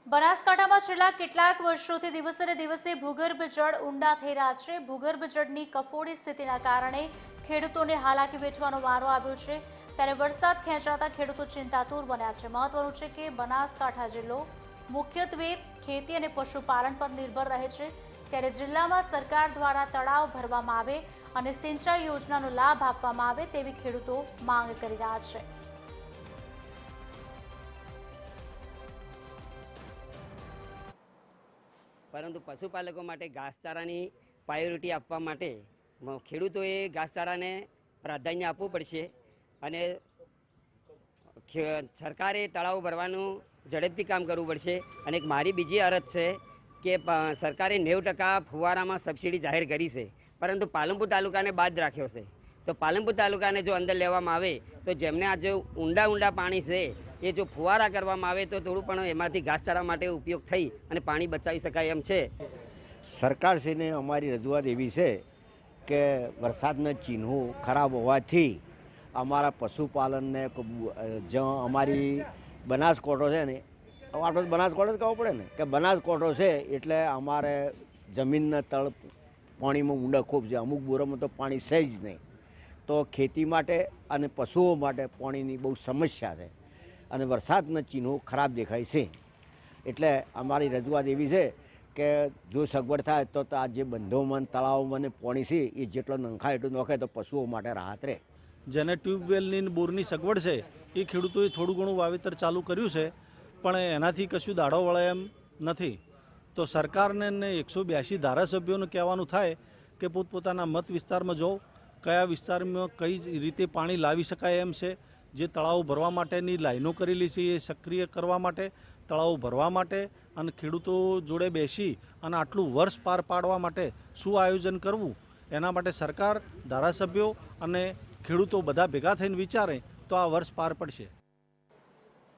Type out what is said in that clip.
બનાસકાંઠામાં છેલ્લા કેટલાક વર્ષોથી દિવસે ને દિવસે ભૂગર્ભ જળ ઊંડા થઈ રહ્યા છે। ભૂગર્ભ જળની કફોડી સ્થિતિના કારણે ખેડૂતોને હાલાકી વેઠવાનો વારો આવ્યો છે। ત્યારે વરસાદ ખેંચાતા ખેડૂતો ચિંતાતુર બન્યા છે। મહત્વનું છે કે બનાસકાંઠા જિલ્લો મુખ્યત્વે ખેતી અને પશુપાલન પર નિર્ભર રહે છે। ત્યારે જિલ્લામાં સરકાર દ્વારા તળાવ ભરવામાં આવે અને સિંચાઈ યોજનાનો લાભ આપવામાં આવે તેવી ખેડૂતો માંગ કરી રહ્યા છે। પરંતુ પશુપાલકો માટે ઘાસચારાની પ્રાયોરિટી આપવા માટે ખેડૂતોએ ઘાસચારાને પ્રાધાન્ય આપવું પડશે અને સરકારે તળાવ ભરવાનું ઝડપથી કામ કરવું પડશે। અને મારી બીજી અરજ છે કે સરકારે 90% ફુવારામાં સબસિડી જાહેર કરી છે, પરંતુ પાલનપુર તાલુકાને બાદ રાખ્યો છે। તો પાલનપુર તાલુકાને જો અંદર લેવામાં આવે તો જેમને આ જો ઊંડા પાણી છે એ જો ફુવારા કરવામાં આવે તો થોડું પણ એમાંથી ઘાસચારા માટે ઉપયોગ થઈ અને પાણી બચાવી શકાય એમ છે। સરકારશ્રીને અમારી રજૂઆત એવી છે કે વરસાદના ચિહ્નો ખરાબ હોવાથી અમારા પશુપાલનને અમારી બનાસકાંઠો છે ને, આપણે બનાસકાંઠો જ કહેવું પડે ને કે બનાસકાંઠો છે એટલે અમારે જમીનના તળ પાણીમાં ઊંડા ખૂબ છે। અમુક બોરોમાં તો પાણી છે જ નહીં, તો ખેતી માટે અને પશુઓ માટે પાણીની બહુ સમસ્યા છે અને વરસાદના ચિહ્નો ખરાબ દેખાય છે। એટલે અમારી રજૂઆત એવી છે કે જો સગવડ થાય તો આ જે બંધોમાં તળાવમાં ને પાણી છે એ જેટલો નંખાય એટલું નોખે તો પશુઓ માટે રાહત રહે। જેને ટ્યુબવેલની બોરની સગવડ છે એ ખેડૂતોએ થોડું ઘણું વાવેતર ચાલુ કર્યું છે, પણ એનાથી કશું દાડો વળે એમ નથી। તો સરકારને 182 ધારાસભ્યોને કહેવાનું થાય કે પોતપોતાના મત વિસ્તારમાં જો કયા વિસ્તારમાં કઈ રીતે પાણી લાવી શકાય એમ છે। જે તળાવ ભરવા માટેની લાઈનો કરેલી છે એ સક્રિય કરવા માટે, તળાવ ભરવા માટે અને ખેડૂતો જોડે બેસી અને આટલું વર્ષ પાર પાડવા માટે શું આયોજન કરવું એના માટે સરકાર, ધારાસભ્યો અને ખેડૂતો બધા ભેગા થઈને વિચારે તો આ વર્ષ પાર પડશે।